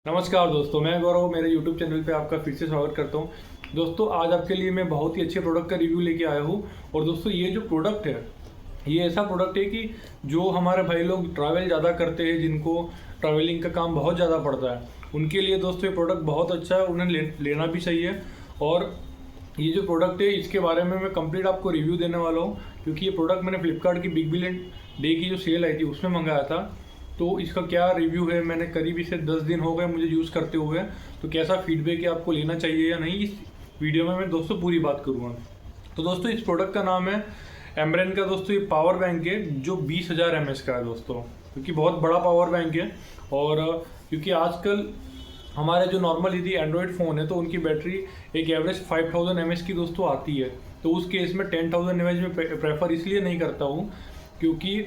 नमस्कार दोस्तों, मैं गौरव मेरे YouTube चैनल पे आपका फिर से स्वागत करता हूँ। दोस्तों, आज आपके लिए मैं बहुत ही अच्छे प्रोडक्ट का रिव्यू लेके आया हूँ। और दोस्तों, ये जो प्रोडक्ट है, ये ऐसा प्रोडक्ट है कि जो हमारे भाई लोग ट्रैवल ज़्यादा करते हैं, जिनको ट्रैवलिंग का काम बहुत ज़्यादा पड़ता है, उनके लिए दोस्तों ये प्रोडक्ट बहुत अच्छा है, उन्हें लेना भी चाहिए। और ये जो प्रोडक्ट है, इसके बारे में मैं कंप्लीट आपको रिव्यू देने वाला हूँ, क्योंकि ये प्रोडक्ट मैंने फ्लिपकार्ट की बिग बिलियन डे की जो सेल आई थी उसमें मंगाया था। तो इसका क्या रिव्यू है, मैंने करीब इसे 10 दिन हो गए मुझे यूज़ करते हुए, तो कैसा फीडबैक है, आपको लेना चाहिए या नहीं, इस वीडियो में मैं दोस्तों पूरी बात करूँगा। तो दोस्तों, इस प्रोडक्ट का नाम है एमरेन का। दोस्तों, ये पावर बैंक है जो 20,000 mAh का है दोस्तों, क्योंकि बहुत बड़ा पावर बैंक है। और क्योंकि आजकल हमारे जो नॉर्मल यदि एंड्रॉयड फ़ोन है तो उनकी बैटरी एक एवरेज 5000 mAh की दोस्तों आती है। तो उस केस में 10,000 mAh में प्रेफर इसलिए नहीं करता हूँ, क्योंकि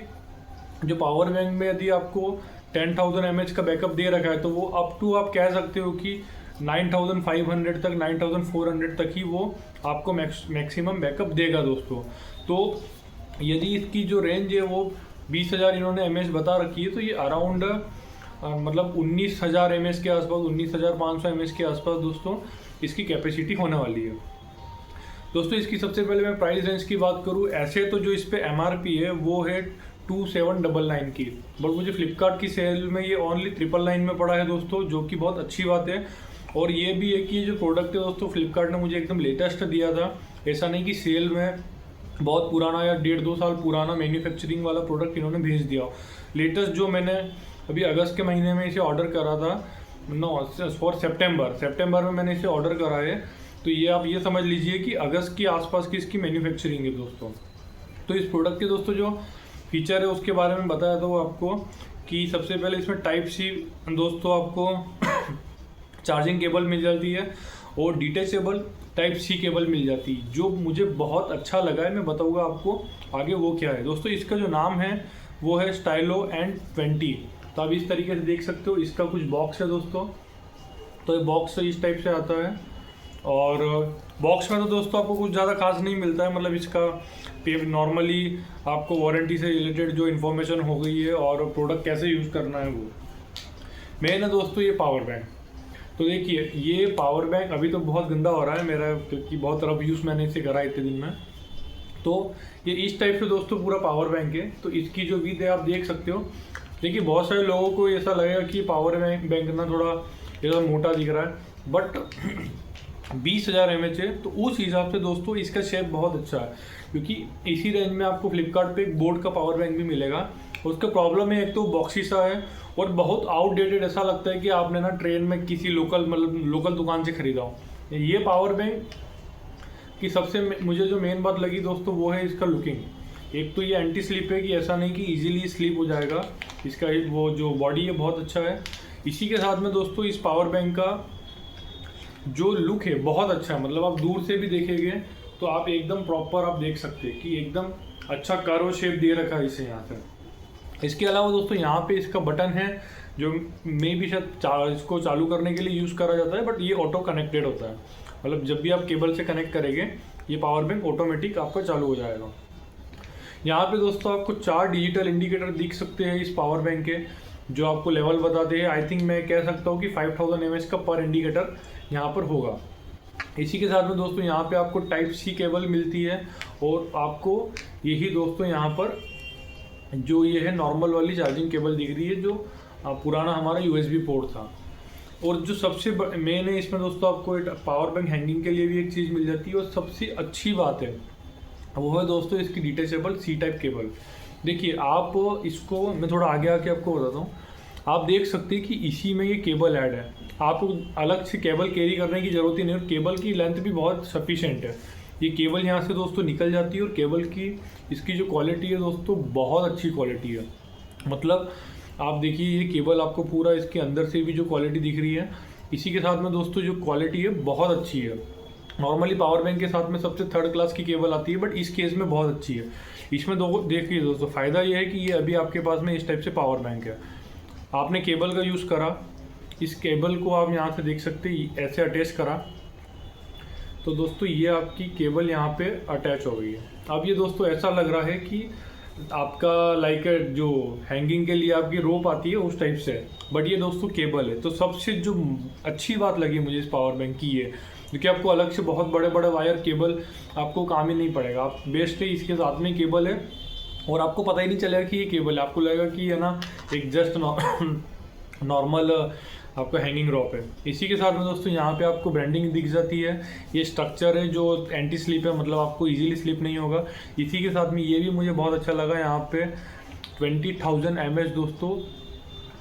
जो पावर बैंक में यदि आपको 10,000 mAh का बैकअप दे रखा है तो वो अप टू आप कह सकते हो कि 9,500 तक, 9,400 तक ही वो आपको मैक्सिमम बैकअप देगा दोस्तों। तो यदि इसकी जो रेंज है वो 20,000 इन्होंने mAh बता रखी है, तो ये अराउंड मतलब 19,000 mAh के आसपास, 19,500 mAh के आसपास दोस्तों इसकी कैपेसिटी होने वाली है। दोस्तों, इसकी सबसे पहले मैं प्राइस रेंज की बात करूँ, ऐसे तो जो इस पे MRP है वो है 2799 की, बट मुझे फ्लिपकार्ट की सेल में ये ओनली 999 में पड़ा है दोस्तों, जो कि बहुत अच्छी बात है। और ये भी है कि ये जो प्रोडक्ट है दोस्तों, फ्लिपकार्ट ने मुझे एकदम लेटेस्ट दिया था, ऐसा नहीं कि सेल में बहुत पुराना या 1.5-2 साल पुराना मैन्युफैक्चरिंग वाला प्रोडक्ट इन्होंने भेज दिया। लेटेस्ट जो मैंने अभी अगस्त के महीने में इसे ऑर्डर करा था, फॉर सितंबर में मैंने इसे ऑर्डर करा है। तो ये आप ये समझ लीजिए कि अगस्त के आसपास की इसकी मैन्युफैक्चरिंग है दोस्तों। तो इस प्रोडक्ट के दोस्तों जो फीचर है उसके बारे में बताया था वो आपको, कि सबसे पहले इसमें टाइप सी दोस्तों आपको चार्जिंग केबल मिल जाती है और डिटेचेबल टाइप सी केबल मिल जाती है, जो मुझे बहुत अच्छा लगा है। मैं बताऊंगा आपको आगे वो क्या है। दोस्तों, इसका जो नाम है वो है स्टाइलो N20। तो आप इस तरीके से देख सकते हो, इसका कुछ बॉक्स है दोस्तों। तो ये बॉक्स इस टाइप से आता है, और बॉक्स में तो दोस्तों आपको कुछ ज़्यादा खास नहीं मिलता है। मतलब इसका नॉर्मली आपको वारंटी से रिलेटेड जो इन्फॉर्मेशन हो गई है और प्रोडक्ट कैसे यूज़ करना है वो मेन है दोस्तों। ये पावर बैंक, तो देखिए ये पावर बैंक अभी तो बहुत गंदा हो रहा है मेरा, क्योंकि बहुत रफ यूज़ मैंने इसे करा इतने दिन में। तो ये इस टाइप से दोस्तों पूरा पावर बैंक है। तो इसकी जो विड्थ है आप देख सकते हो। देखिए, बहुत सारे लोगों को ऐसा लगेगा कि पावर बैंक ना थोड़ा ऐसा मोटा दिख रहा है, बट 20,000 mAh है, तो उस हिसाब से दोस्तों इसका शेप बहुत अच्छा है, क्योंकि इसी रेंज में आपको फ्लिपकार्ट पे एक बोट का पावर बैंक भी मिलेगा। उसका प्रॉब्लम है, एक तो बॉक्सी सा है और बहुत आउटडेटेड, ऐसा लगता है कि आपने ना ट्रेन में किसी लोकल दुकान से खरीदा हो। ये पावर बैंक की सबसे मुझे जो मेन बात लगी दोस्तों वो है इसका लुकिंग। एक तो ये एंटी स्लिप है, कि ऐसा नहीं कि इजीली स्लिप हो जाएगा, इसका वो जो बॉडी है बहुत अच्छा है। इसी के साथ में दोस्तों इस पावर बैंक का जो लुक है बहुत अच्छा है। मतलब आप दूर से भी देखेंगे तो आप एकदम प्रॉपर आप देख सकते हैं कि एकदम अच्छा कर्व शेप दे रखा है इसे यहाँ से। इसके अलावा दोस्तों यहाँ पे इसका बटन है, जो मे भी शायद इसको चालू करने के लिए यूज़ करा जाता है, बट ये ऑटो कनेक्टेड होता है। मतलब जब भी आप केबल से कनेक्ट करेंगे ये पावर बैंक ऑटोमेटिक आपका चालू हो जाएगा। यहाँ पे दोस्तों आपको 4 डिजिटल इंडिकेटर दिख सकते हैं इस पावर बैंक के, जो आपको लेवल बताते हैं। आई थिंक मैं कह सकता हूँ कि 5000 mAh का पर इंडिकेटर यहाँ पर होगा। इसी के साथ में दोस्तों यहाँ पे आपको टाइप सी केबल मिलती है, और आपको यही दोस्तों यहाँ पर जो ये है नॉर्मल वाली चार्जिंग केबल दिख रही है, जो पुराना हमारा USB पोर्ट था। और जो सबसे मेन है इसमें दोस्तों, आपको एक पावर बैंक हैंगिंग के लिए भी एक चीज़ मिल जाती है। और सबसे अच्छी बात है वो है दोस्तों इसकी डिटेचेबल C टाइप केबल। देखिए, आप इसको मैं थोड़ा आगे आके आपको बताता हूँ। आप देख सकते हैं कि इसी में ये केबल ऐड है, आपको अलग से केबल कैरी करने की ज़रूरत ही नहीं, और केबल की लेंथ भी बहुत सफिशेंट है। ये केबल यहाँ से दोस्तों निकल जाती है, और केबल की इसकी जो क्वालिटी है दोस्तों बहुत अच्छी क्वालिटी है। मतलब आप देखिए, ये केबल आपको पूरा इसके अंदर से भी जो क्वालिटी दिख रही है, इसी के साथ में दोस्तों जो क्वालिटी है बहुत अच्छी है। नॉर्मली पावर बैंक के साथ में सबसे थर्ड क्लास की केबल आती है, बट इस केस में बहुत अच्छी है। इसमें देखिए दोस्तों, फ़ायदा ये है कि ये अभी आपके पास में इस टाइप से पावर बैंक है। आपने केबल का यूज़ करा, इस केबल को आप यहाँ से देख सकते हैं, ऐसे अटैच करा, तो दोस्तों ये आपकी केबल यहाँ पे अटैच हो गई है। अब ये दोस्तों ऐसा लग रहा है कि आपका लाइक जो हैंगिंग के लिए आपकी रोप आती है उस टाइप से है, बट ये दोस्तों केबल है। तो सबसे जो अच्छी बात लगी मुझे इस पावर बैंक की ये, क्योंकि आपको अलग से बहुत बड़े बड़े वायर केबल आपको काम ही नहीं पड़ेगा। आप बेस्ट है इसके साथ में केबल है और आपको पता ही नहीं चलेगा कि ये केबल है, आपको लगेगा कि है ना एक जस्ट नॉर्मल आपका हैंगिंग रॉप है। इसी के साथ में दोस्तों यहाँ पे आपको ब्रांडिंग दिख जाती है। ये स्ट्रक्चर है जो एंटी स्लिप है, मतलब आपको इजीली स्लिप नहीं होगा। इसी के साथ में ये भी मुझे बहुत अच्छा लगा, यहाँ पे 20,000 mAh दोस्तों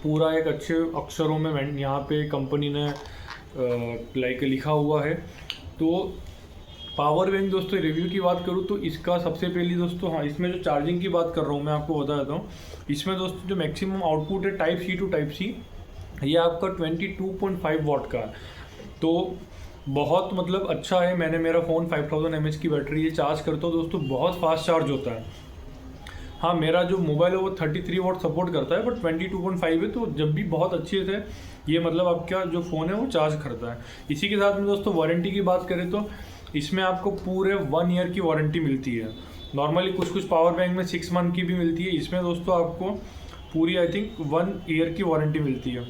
पूरा एक अच्छे अक्षरों में यहाँ पे कंपनी ने लाइक लिखा हुआ है। तो पावर बैंक दोस्तों रिव्यू की बात करूँ तो इसका सबसे पहली दोस्तों, हाँ इसमें जो चार्जिंग की बात कर रहा हूँ मैं आपको बता देता हूँ। इसमें दोस्तों जो मैक्सिमम आउटपुट है type C to type C, ये आपका 22.5 वाट का, तो बहुत मतलब अच्छा है। मैंने मेरा फ़ोन 5000 mAh की बैटरी ये चार्ज करता हूँ दोस्तों, बहुत फास्ट चार्ज होता है। हाँ मेरा जो मोबाइल है वो 33 वाट सपोर्ट करता है, बट 22.5 है, तो जब भी बहुत अच्छे से ये मतलब आपका जो फ़ोन है वो चार्ज करता है। इसी के साथ में दोस्तों वारंटी की बात करें तो इसमें आपको पूरे 1 ईयर की वारंटी मिलती है। नॉर्मली कुछ पावर बैंक में 6 मंथ की भी मिलती है, इसमें दोस्तों आपको पूरी आई थिंक 1 ईयर की वारंटी मिलती है।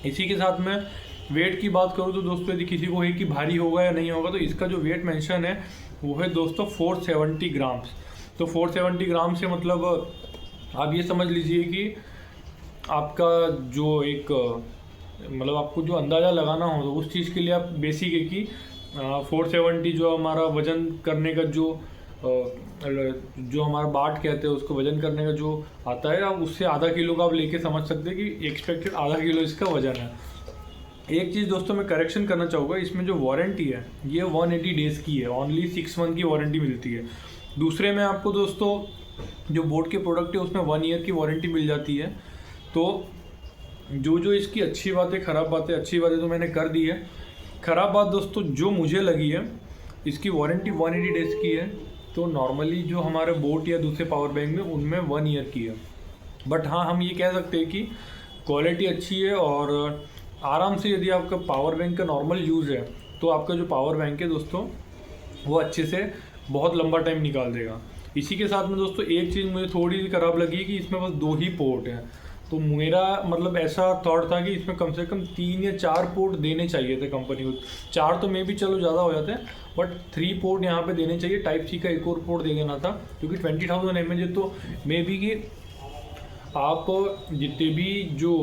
इसी के साथ में वेट की बात करूँ तो दोस्तों यदि किसी को है कि भारी होगा या नहीं होगा, तो इसका जो वेट मेंशन है वो है दोस्तों 470 ग्राम्स। तो 470 ग्राम से मतलब आप ये समझ लीजिए कि आपका जो एक मतलब आपको जो अंदाज़ा लगाना हो तो उस चीज़ के लिए आप बेसिक है कि 470 जो हमारा वज़न करने का जो हमारा बाट कहते हैं उसको वज़न करने का जो आता है, आप उससे आधा किलो का आप लेके समझ सकते हैं कि एक्सपेक्टेड आधा किलो इसका वज़न है। एक चीज़ दोस्तों मैं करेक्शन करना चाहूँगा, इसमें जो वारंटी है ये 180 डेज़ की है, ओनली 6 मंथ की वारंटी मिलती है। दूसरे में आपको दोस्तों जो बोट के प्रोडक्ट है उसमें 1 ईयर की वारंटी मिल जाती है। तो जो इसकी अच्छी बातें ख़राब बातें, अच्छी बातें तो मैंने कर दी है। ख़राब बात दोस्तों जो मुझे लगी है, इसकी वारंटी 180 डेज़ की है, तो नॉर्मली जो हमारे बोट या दूसरे पावर बैंक में उनमें 1 ईयर की है। बट हाँ हम ये कह सकते हैं कि क्वालिटी अच्छी है और आराम से यदि आपका पावर बैंक का नॉर्मल यूज़ है तो आपका जो पावर बैंक है दोस्तों वो अच्छे से बहुत लंबा टाइम निकाल देगा। इसी के साथ में दोस्तों एक चीज़ मुझे थोड़ी सी ख़राब लगी कि इसमें बस 2 ही पोर्ट हैं। तो मेरा मतलब ऐसा थॉट था कि इसमें कम से कम 3 या 4 पोर्ट देने चाहिए थे कंपनी को। 4 तो मे भी चलो ज़्यादा हो जाते हैं, बट 3 पोर्ट यहाँ पे देने चाहिए। टाइप सी का एक और पोर्ट दे देना था, क्योंकि 20,000 mAh तो मे भी कि आप जितने भी जो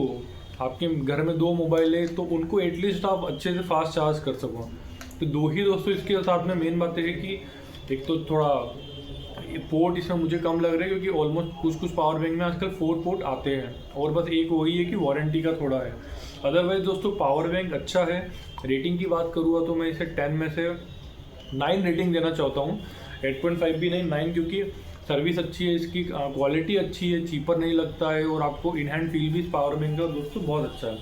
आपके घर में 2 मोबाइल है तो उनको एटलीस्ट आप अच्छे से फास्ट चार्ज कर सको। तो 2 ही दोस्तों इसके साथ में मेन बात है कि एक तो थोड़ा पोर्ट इसमें मुझे कम लग रहा है, क्योंकि ऑलमोस्ट कुछ पावर बैंक में आजकल 4 पोर्ट आते हैं, और बस एक वही है कि वारंटी का थोड़ा है। अदरवाइज दोस्तों पावर बैंक अच्छा है। रेटिंग की बात करूँगा तो मैं इसे 10 में से 9 रेटिंग देना चाहता हूँ। 8.5 भी नहीं, 9, क्योंकि सर्विस अच्छी है, इसकी क्वालिटी अच्छी है, चीपर नहीं लगता है, और आपको इन हैंड फील भी इस पावर बैंक का दोस्तों बहुत अच्छा है।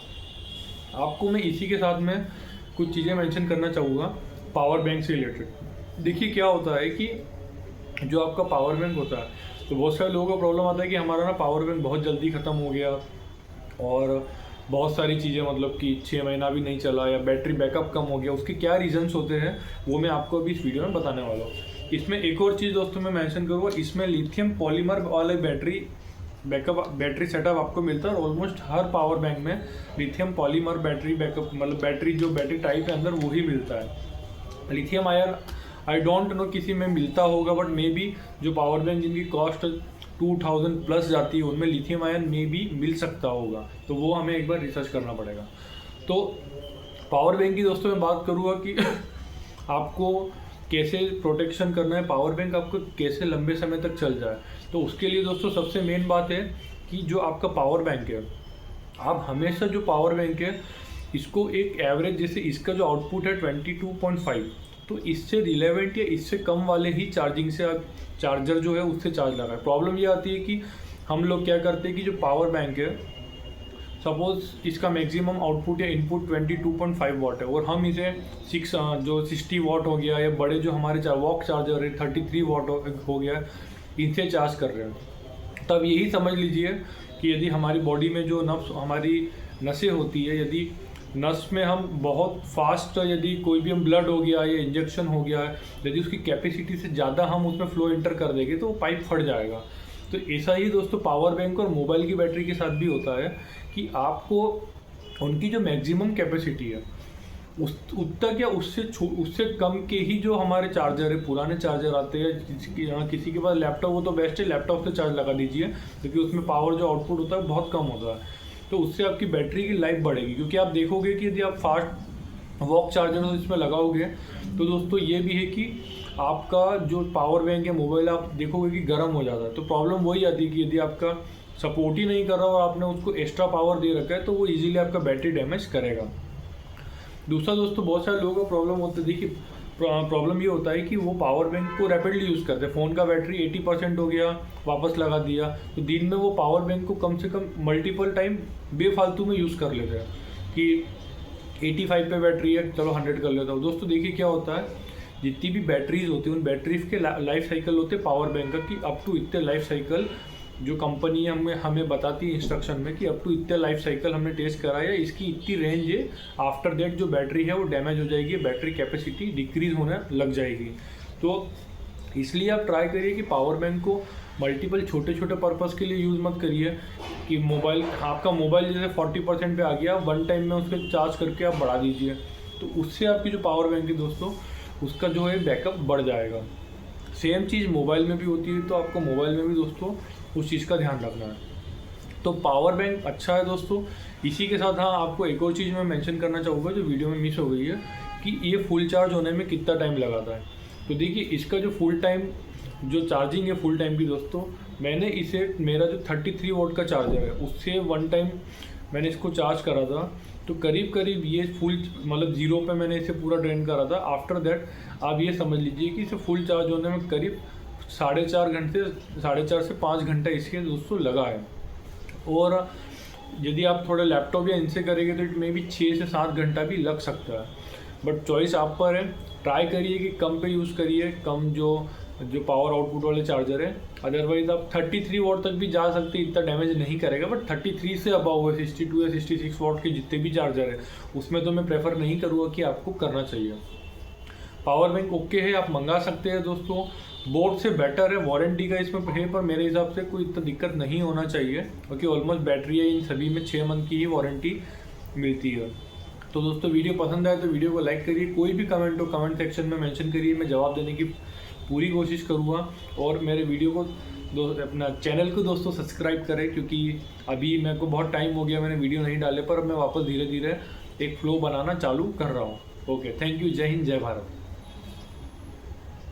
आपको मैं इसी के साथ में कुछ चीज़ें मेंशन करना चाहूँगा पावर बैंक से रिलेटेड। देखिए क्या होता है कि जो आपका पावर बैंक होता है तो बहुत सारे लोगों को प्रॉब्लम आता है कि हमारा ना पावर बैंक बहुत जल्दी ख़त्म हो गया और बहुत सारी चीज़ें मतलब कि 6 महीना भी नहीं चला, या बैटरी बैकअप कम हो गया। उसके क्या रीजंस होते हैं वो मैं आपको अभी इस वीडियो में बताने वाला हूँ। इसमें एक और चीज़ दोस्तों मैं मेंशन करूँगा, इसमें लिथियम पॉलीमर वाले बैटरी सेटअप आपको मिलता है। और ऑलमोस्ट हर पावर बैंक में लिथियम पॉलीमर बैटरी बैकअप मतलब बैटरी टाइप है अंदर वही मिलता है। Lithium ion I don't know किसी में मिलता होगा, बट मे बी जो पावर बैंक जिनकी कॉस्ट 2000 प्लस जाती है उनमें लिथियम आयन में भी मिल सकता होगा, तो वो हमें एक बार रिसर्च करना पड़ेगा। तो पावर बैंक की दोस्तों मैं बात करूँगा कि आपको कैसे प्रोटेक्शन करना है, पावर बैंक आपको कैसे लंबे समय तक चल जाए। तो उसके लिए दोस्तों सबसे मेन बात है कि जो आपका पावर बैंक है, आप हमेशा जो पावर बैंक है इसको एक एवरेज, जैसे इसका जो आउटपुट है 22.5, तो इससे रिलेवेंट या इससे कम वाले ही चार्जिंग से आप चार्जर जो है उससे चार्ज लगाएं। प्रॉब्लम ये आती है कि हम लोग क्या करते हैं कि जो पावर बैंक है सपोज इसका मैक्सिमम आउटपुट या इनपुट 22.5 वाट है, और हम इसे 60 वाट हो गया, या बड़े जो हमारे वॉक चार्जर है 33 वाट हो गया, इनसे चार्ज कर रहे हैं। तब यही समझ लीजिए कि यदि हमारी बॉडी में जो हमारी नसें होती है, यदि नस में हम बहुत फास्ट, यदि कोई भी हम ब्लड हो गया या इंजेक्शन हो गया है, यदि उसकी कैपेसिटी से ज़्यादा हम उसमें फ्लो इंटर कर देंगे तो वो पाइप फट जाएगा। तो ऐसा ही दोस्तों पावर बैंक और मोबाइल की बैटरी के साथ भी होता है कि आपको उनकी जो मैक्सिमम कैपेसिटी है उस उतना क्या उससे कम के ही जो हमारे चार्जर है, पुराने चार्जर आते हैं, किसी के पास लैपटॉप हो तो बेस्ट है, लैपटॉप से चार्ज लगा दीजिए क्योंकि उसमें पावर जो आउटपुट होता है बहुत कम होता है। तो उससे आपकी बैटरी की लाइफ बढ़ेगी, क्योंकि आप देखोगे कि यदि आप फास्ट वॉक चार्जर इसमें लगाओगे तो दोस्तों ये भी है कि आपका जो पावर बैंक है मोबाइल आप देखोगे कि गर्म हो जाता है। तो प्रॉब्लम वही आती है कि यदि आपका सपोर्ट ही नहीं कर रहा और आपने उसको एक्स्ट्रा पावर दे रखा है तो वो इजीली आपका बैटरी डैमेज करेगा। दूसरा दोस्तों बहुत सारे लोगों को प्रॉब्लम होता है, देखिए प्रॉब्लम ये होता है कि वो पावर बैंक को रैपिडली यूज़ करते हैं। फ़ोन का बैटरी 80% हो गया, वापस लगा दिया, तो दिन में वो पावर बैंक को कम से कम मल्टीपल टाइम बेफालतू में यूज़ कर लेते हैं कि 85 पे बैटरी है, चलो 100 कर लेता हूँ। दोस्तों देखिए क्या होता है, जितनी भी बैटरीज होती हैं उन बैटरीज के लाइफ साइकिल होते हैं पावर बैंक का कि अप टू इतने लाइफ साइकिल जो कंपनी हमें बताती है इंस्ट्रक्शन में कि अप टू इतने लाइफ साइकिल हमने टेस्ट करा है, इसकी इतनी रेंज है, आफ्टर दैट जो बैटरी है वो डैमेज हो जाएगी, बैटरी कैपेसिटी डिक्रीज होने लग जाएगी। तो इसलिए आप ट्राई करिए कि पावर बैंक को मल्टीपल छोटे छोटे पर्पज़ के लिए यूज़ मत करिए कि आपका मोबाइल जैसे 40% पे आ गया, वन टाइम में उसके चार्ज करके आप बढ़ा दीजिए, तो उससे आपकी जो पावर बैंक है दोस्तों उसका जो है बैकअप बढ़ जाएगा। सेम चीज़ मोबाइल में भी होती है, तो आपको मोबाइल में भी दोस्तों उस चीज़ का ध्यान रखना है। तो पावर बैंक अच्छा है दोस्तों। इसी के साथ हाँ आपको एक और चीज़ मैं मेंशन करना चाहूँगा जो वीडियो में मिस हो गई है कि ये फुल चार्ज होने में कितना टाइम लगाता है। तो देखिए इसका जो फुल टाइम जो चार्जिंग है फुल टाइम की दोस्तों, मैंने इसे मेरा जो 33 वोल्ट का चार्जर है उससे वन टाइम मैंने इसको चार्ज करा था, तो करीब करीब ये फुल मतलब 0 पे मैंने इसे पूरा ड्रेन करा था। आफ्टर दैट आप ये समझ लीजिए कि इसे फुल चार्ज होने में करीब 4.5 से 5 घंटा इसके दोस्तों लगा है। और यदि आप थोड़ा लैपटॉप या इनसे करेंगे तो इट में भी 6 से 7 घंटा भी लग सकता है, बट चॉइस आप पर है। ट्राई करिए कि कम पे यूज़ करिए, कम जो पावर आउटपुट वाले चार्जर है। अदरवाइज आप 33 वॉट तक भी जा सकते हैं, इतना डैमेज नहीं करेगा, बट 33 से अबाव है 62 या 66 वॉट के जितने भी चार्जर है उसमें तो मैं प्रेफर नहीं करूँगा कि आपको करना चाहिए। पावर बैंक ओके है, आप मंगा सकते हैं दोस्तों, बोर्ड से बेटर है, वारंटी का इसमें है, पर मेरे हिसाब से कोई इतना दिक्कत नहीं होना चाहिए क्योंकि ऑलमोस्ट बैटरी है इन सभी में 6 मंथ की ही वारंटी मिलती है। तो दोस्तों वीडियो पसंद आए तो वीडियो को लाइक करिए, कोई भी कमेंट हो कमेंट सेक्शन में मेंशन करिए, मैं जवाब देने की पूरी कोशिश करूँगा। और मेरे वीडियो को अपना चैनल को दोस्तों सब्सक्राइब करें, क्योंकि अभी मेरे को बहुत टाइम हो गया मैंने वीडियो नहीं डाले, पर मैं वापस धीरे धीरे एक फ्लो बनाना चालू कर रहा हूँ। ओके, थैंक यू, जय हिंद, जय भारत।